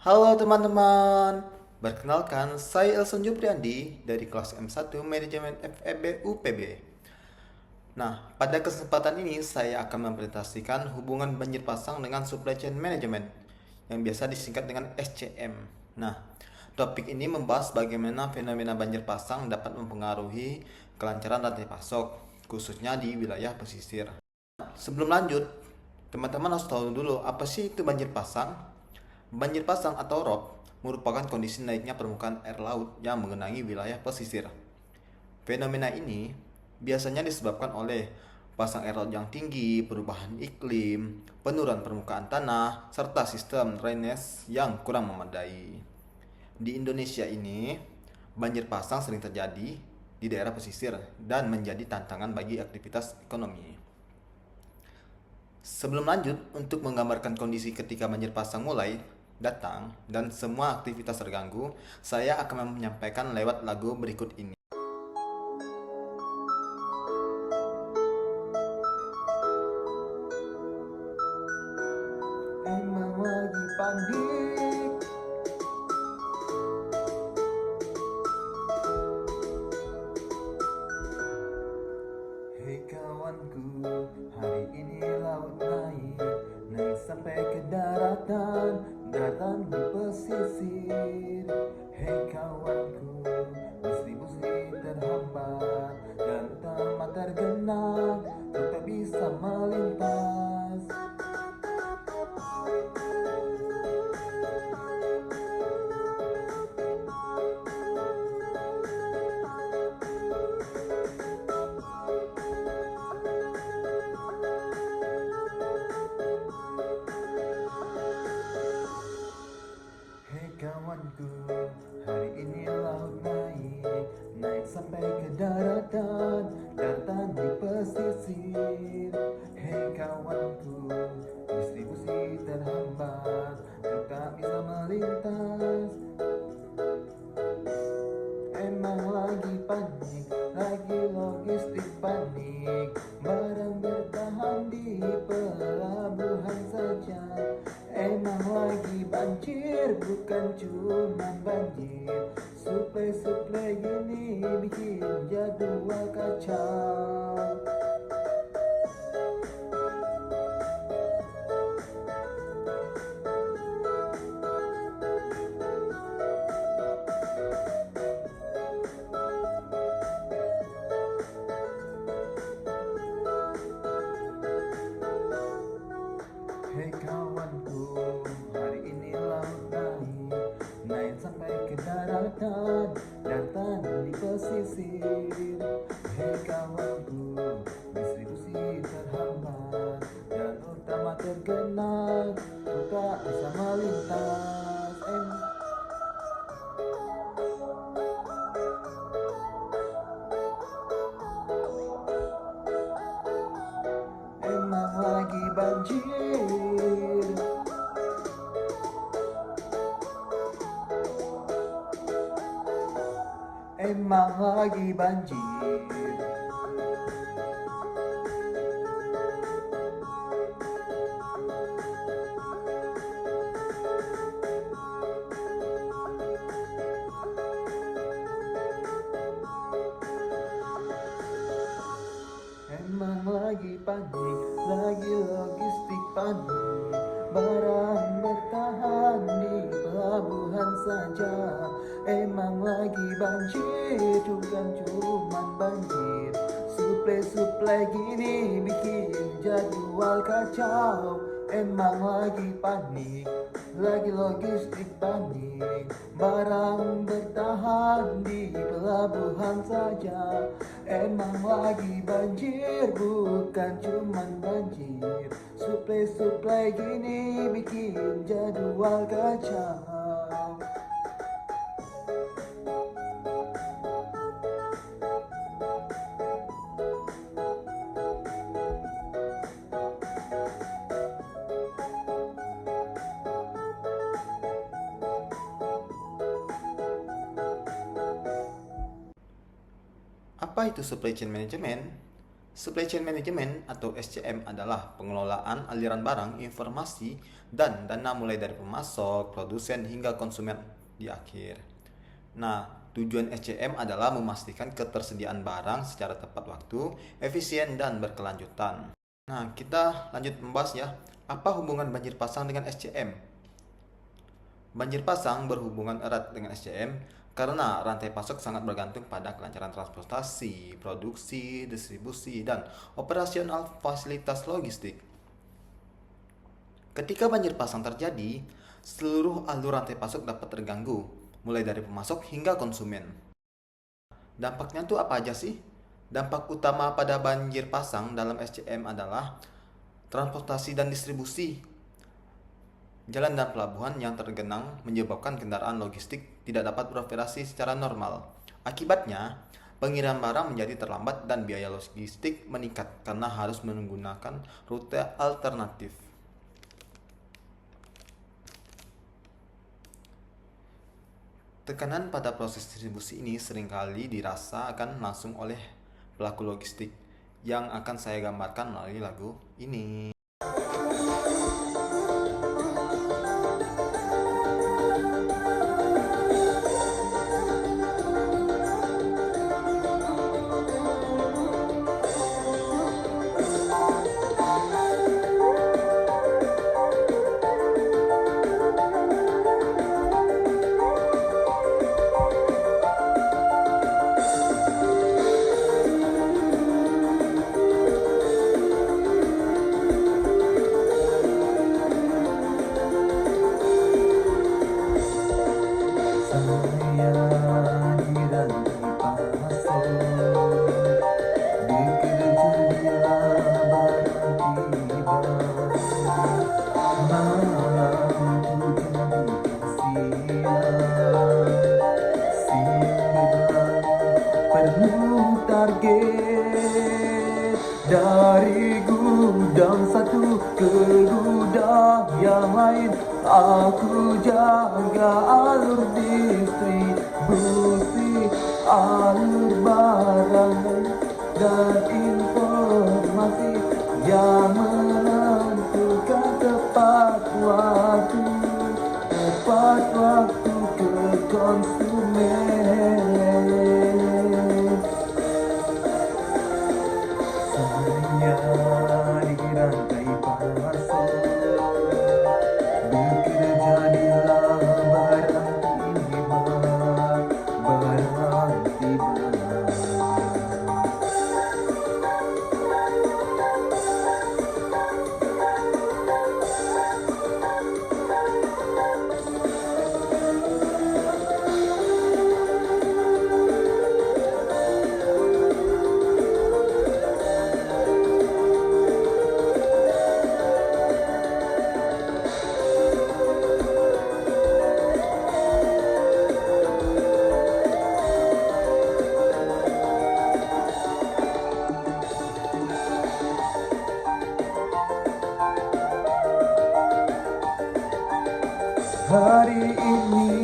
Halo teman-teman, perkenalkan saya Elson Jupriandi dari kelas M1 Manajemen FEB UPB. Nah, pada kesempatan ini saya akan mempresentasikan hubungan banjir pasang dengan supply chain management yang biasa disingkat dengan SCM. Nah, topik ini membahas bagaimana fenomena banjir pasang dapat mempengaruhi kelancaran rantai pasok, khususnya di wilayah pesisir. Sebelum lanjut, teman-teman harus tahu dulu apa sih itu banjir pasang. Banjir pasang atau rob merupakan kondisi naiknya permukaan air laut yang mengenangi wilayah pesisir. Fenomena ini biasanya disebabkan oleh pasang air laut yang tinggi, perubahan iklim, penurunan permukaan tanah, serta sistem drainase yang kurang memadai. Di Indonesia ini, banjir pasang sering terjadi di daerah pesisir dan menjadi tantangan bagi aktivitas ekonomi. Sebelum lanjut, untuk menggambarkan kondisi ketika banjir pasang mulai datang dan semua aktivitas terganggu, saya akan menyampaikan lewat lagu berikut ini. Emang lagi panik. Hei kawanku, hari ini laut naik, naik sampai ke daratan, daratan di pesisir. Hei kawanku, distribusi terhambat dan utama tergenang, tak bisa melintas. Hei kawanku, hari ini laut naik, naik sampai ke daratan, daratan di pesisir. Hei kawanku, distribusi terhambat, tak bisa melintas. Emang lagi panik, lagi logistik panik, barang bertahan di pelabuhan saja. Emang lagi banjir, bukan cuma banjir, suplai-suplai gini bikin jadwal kacau. Hei kawanku, hari ini laut naik, naik sampai ke daratan, daratan di pesisir. Hei kawanku, distribusi terhambat dan utama tergenang, tak bisa melintas. Emang lagi banjir. Emang lagi banjir. Emang lagi panik, lagi logistik panik, barang bertahan di pelabuhan saja. Emang lagi banjir, bukan cuman banjir, suplai-suplai gini bikin jadwal kacau. Emang lagi panik, lagi logistik panik, barang bertahan di pelabuhan saja. Emang lagi banjir, bukan cuman banjir, suplai-suplai gini bikin jadwal kacau. Apa itu supply chain management? Supply Chain Management atau SCM adalah pengelolaan aliran barang, informasi, dan dana mulai dari pemasok, produsen, hingga konsumen di akhir. Nah, tujuan SCM adalah memastikan ketersediaan barang secara tepat waktu, efisien, dan berkelanjutan. Nah, kita lanjut membahas ya, apa hubungan banjir pasang dengan SCM? Banjir pasang berhubungan erat dengan SCM karena rantai pasok sangat bergantung pada kelancaran transportasi, produksi, distribusi, dan operasional fasilitas logistik. Ketika banjir pasang terjadi, seluruh alur rantai pasok dapat terganggu, mulai dari pemasok hingga konsumen. Dampaknya tuh apa aja sih? Dampak utama pada banjir pasang dalam SCM adalah transportasi dan distribusi. Jalan dan pelabuhan yang tergenang menyebabkan kendaraan logistik tidak dapat beroperasi secara normal. Akibatnya, pengiriman barang menjadi terlambat dan biaya logistik meningkat karena harus menggunakan rute alternatif. Tekanan pada proses distribusi ini seringkali dirasakan langsung oleh pelaku logistik yang akan saya gambarkan melalui lagu ini. Target dari gudang satu ke gudang yang lain, aku jaga alur distribusi, alur barang dan informasi yang menentukan tepat waktu ke konsumen. Saya di rantai pasok, bekerja di barang tiba, barang tiba. Hari ini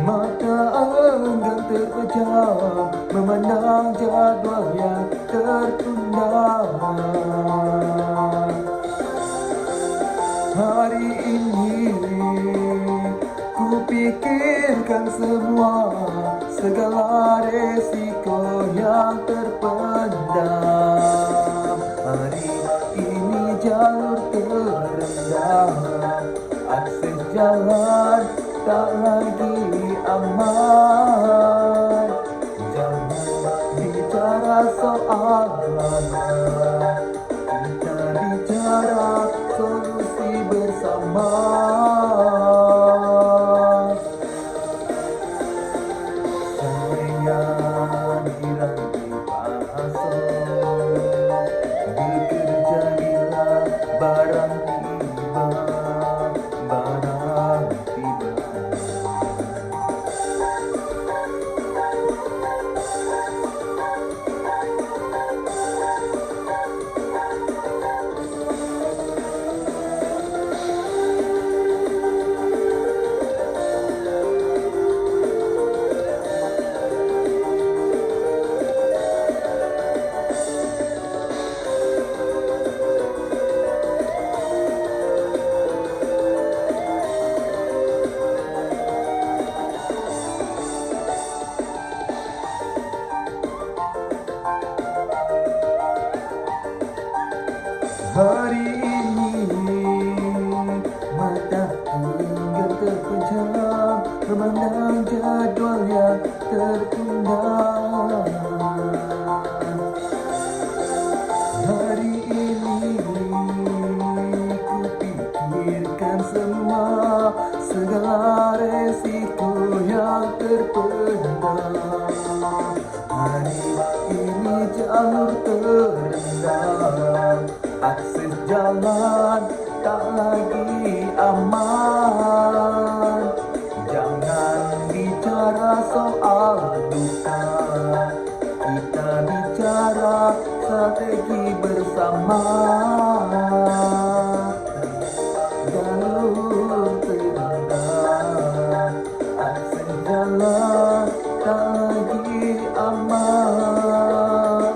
mata enggan terpejam memandang jadwal yang tertunda. Hari ini ku pikirkan semua segala resiko yang terpendam. Hari ini jalur terendah, akses jalan tak lagi aman. Jangan bicara soal lama, kita bicara solusi bersama. Saya di rantai pasok, bekerja bila barang tiba, barang tiba. hingga terpejam memandang jadwal yang tertunda. Hari ini ku pikirkan semua segala resiko yang terpendam. Hari ini jalur terendam, akses jalan tak lagi aman. Jangan bicara soal duka, kita bicara strategi bersama. Jalur terendam, akses jalan tak lagi aman.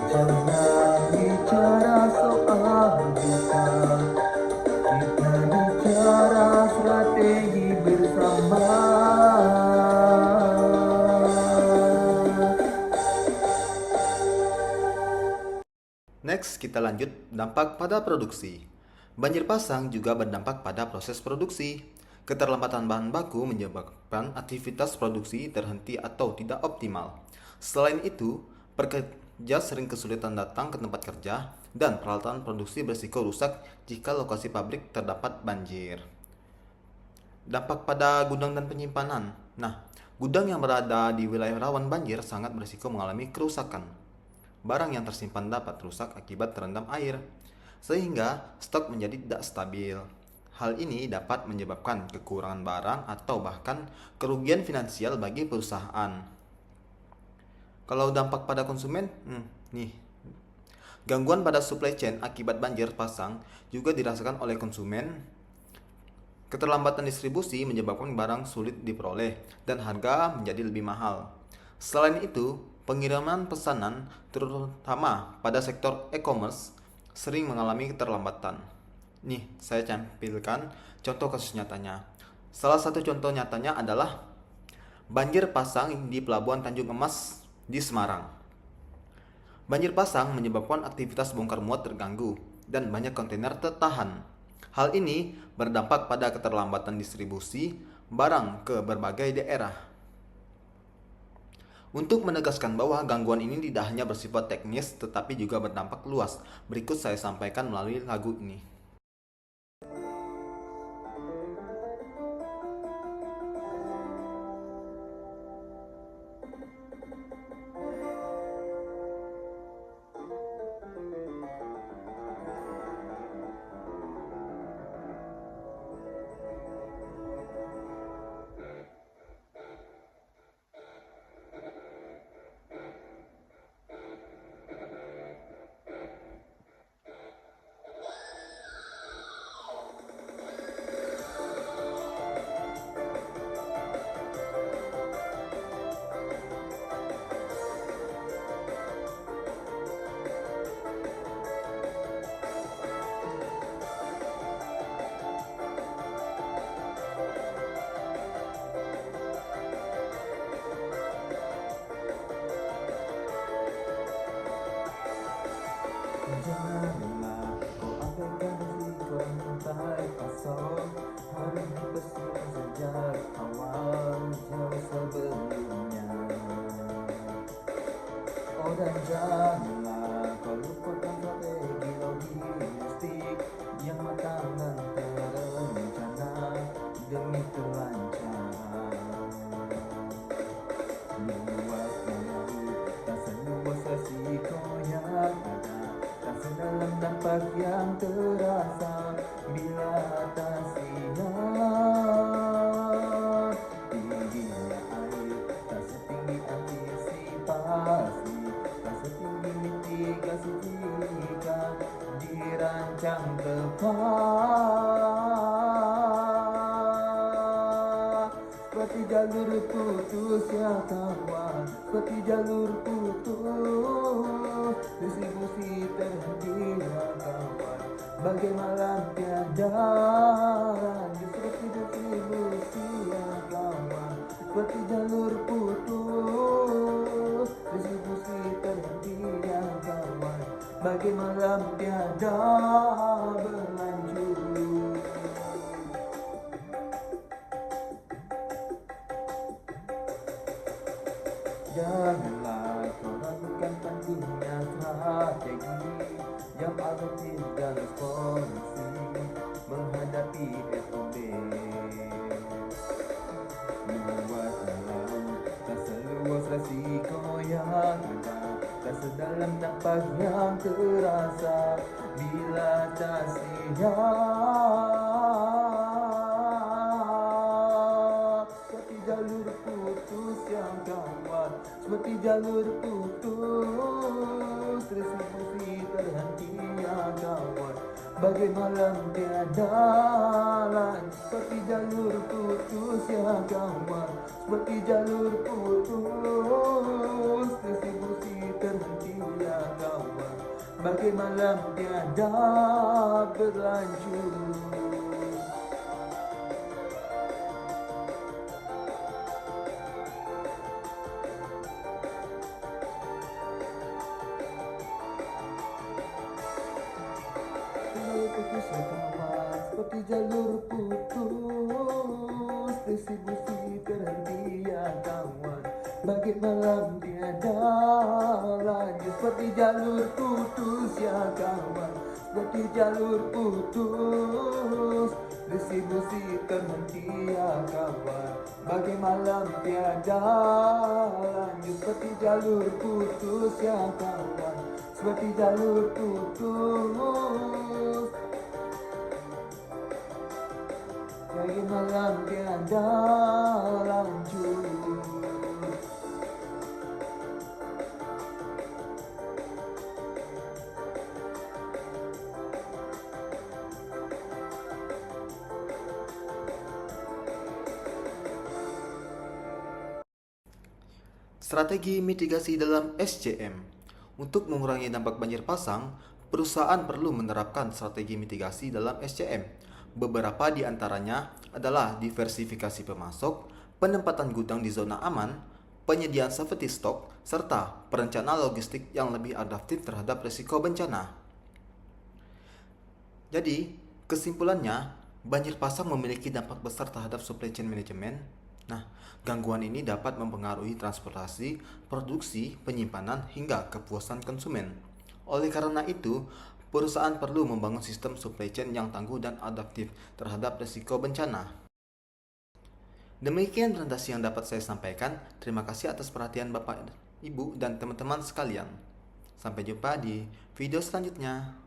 Jangan bicara soal duka, kita bicara strategi bersama. Next, kita lanjut dampak pada produksi. Banjir pasang juga berdampak pada proses produksi. Keterlambatan bahan baku menyebabkan aktivitas produksi terhenti atau tidak optimal. Selain itu, pekerja sering kesulitan datang ke tempat kerja dan peralatan produksi berisiko rusak jika lokasi pabrik terdapat banjir. Dampak pada gudang dan penyimpanan. Nah, gudang yang berada di wilayah rawan banjir sangat berisiko mengalami kerusakan. Barang yang tersimpan dapat rusak akibat terendam air, sehingga stok menjadi tidak stabil. Hal ini dapat menyebabkan kekurangan barang atau bahkan kerugian finansial bagi perusahaan. Kalau dampak pada konsumen, gangguan pada supply chain akibat banjir pasang juga dirasakan oleh konsumen. Keterlambatan distribusi menyebabkan barang sulit diperoleh dan harga menjadi lebih mahal. Selain itu, pengiriman pesanan, terutama pada sektor e-commerce, sering mengalami keterlambatan. Nih, saya tampilkan contoh kasus nyatanya. Salah satu contoh nyatanya adalah banjir pasang di Pelabuhan Tanjung Emas di Semarang. Banjir pasang menyebabkan aktivitas bongkar muat terganggu dan banyak kontainer tertahan. Hal ini berdampak pada keterlambatan distribusi barang ke berbagai daerah. Untuk menegaskan bahwa gangguan ini tidak hanya bersifat teknis tetapi juga berdampak luas, berikut saya sampaikan melalui lagu ini. Janganlah kau abaikan risiko rantai pasok. Harus dipersiapkan sejak awal, jauh sebelumnya. Oh, dan janganlah kau lupakan strategi logistik yang matang dan terencana demi kelancaran. Luasnya laut, tak seluas resiko yang ada, tak sedalam dampak yang terasa bila tak siap. Tingginya air, tak setinggi antisipasi, tak setinggi mitigasi jika dirancang tepat. Seperti jalur putus ya kawan, seperti jalur putus, distribusi terhenti ya kawan, bagai malam tiada lanjut. Seperti distribusi ya kawan, seperti jalur putus, distribusi terhenti ya kawan, bagai malam tiada berlanjut. Janganlah kau ragukan pentingnya strategi yang adaptif dan responsif menghadapi FOB. Luas dalam, tak seluas resiko yang ada, tak sedalam dampak yang terasa bila tak siap. Seperti jalur putus yang kawan, seperti jalur putus, distribusi terhenti yang kawan, bagai malam tiada lagi. Seperti jalur putus yang kawan, seperti jalur putus, distribusi terhenti yang kawan, bagai malam tiada berlanjut. Jalur putus ya kawan, seperti jalur putus, distribusi terhenti ya kawan, bagi malam tiada lanjut. Seperti jalur putus ya kawan, seperti jalur putus, distribusi terhenti ya kawan, bagi malam tiada lanjut. Seperti jalur putus ya kawan, seperti jalur putus, bagi malam tiada lanjut. Strategi mitigasi dalam SCM. Untuk mengurangi dampak banjir pasang, perusahaan perlu menerapkan strategi mitigasi dalam SCM. Beberapa di antaranya adalah diversifikasi pemasok, penempatan gudang di zona aman, penyediaan safety stock, serta perencanaan logistik yang lebih adaptif terhadap risiko bencana. Jadi, kesimpulannya, banjir pasang memiliki dampak besar terhadap supply chain management. Nah, gangguan ini dapat mempengaruhi transportasi, produksi, penyimpanan, hingga kepuasan konsumen. Oleh karena itu, perusahaan perlu membangun sistem supply chain yang tangguh dan adaptif terhadap risiko bencana. Demikian presentasi yang dapat saya sampaikan. Terima kasih atas perhatian Bapak, Ibu, dan teman-teman sekalian. Sampai jumpa di video selanjutnya.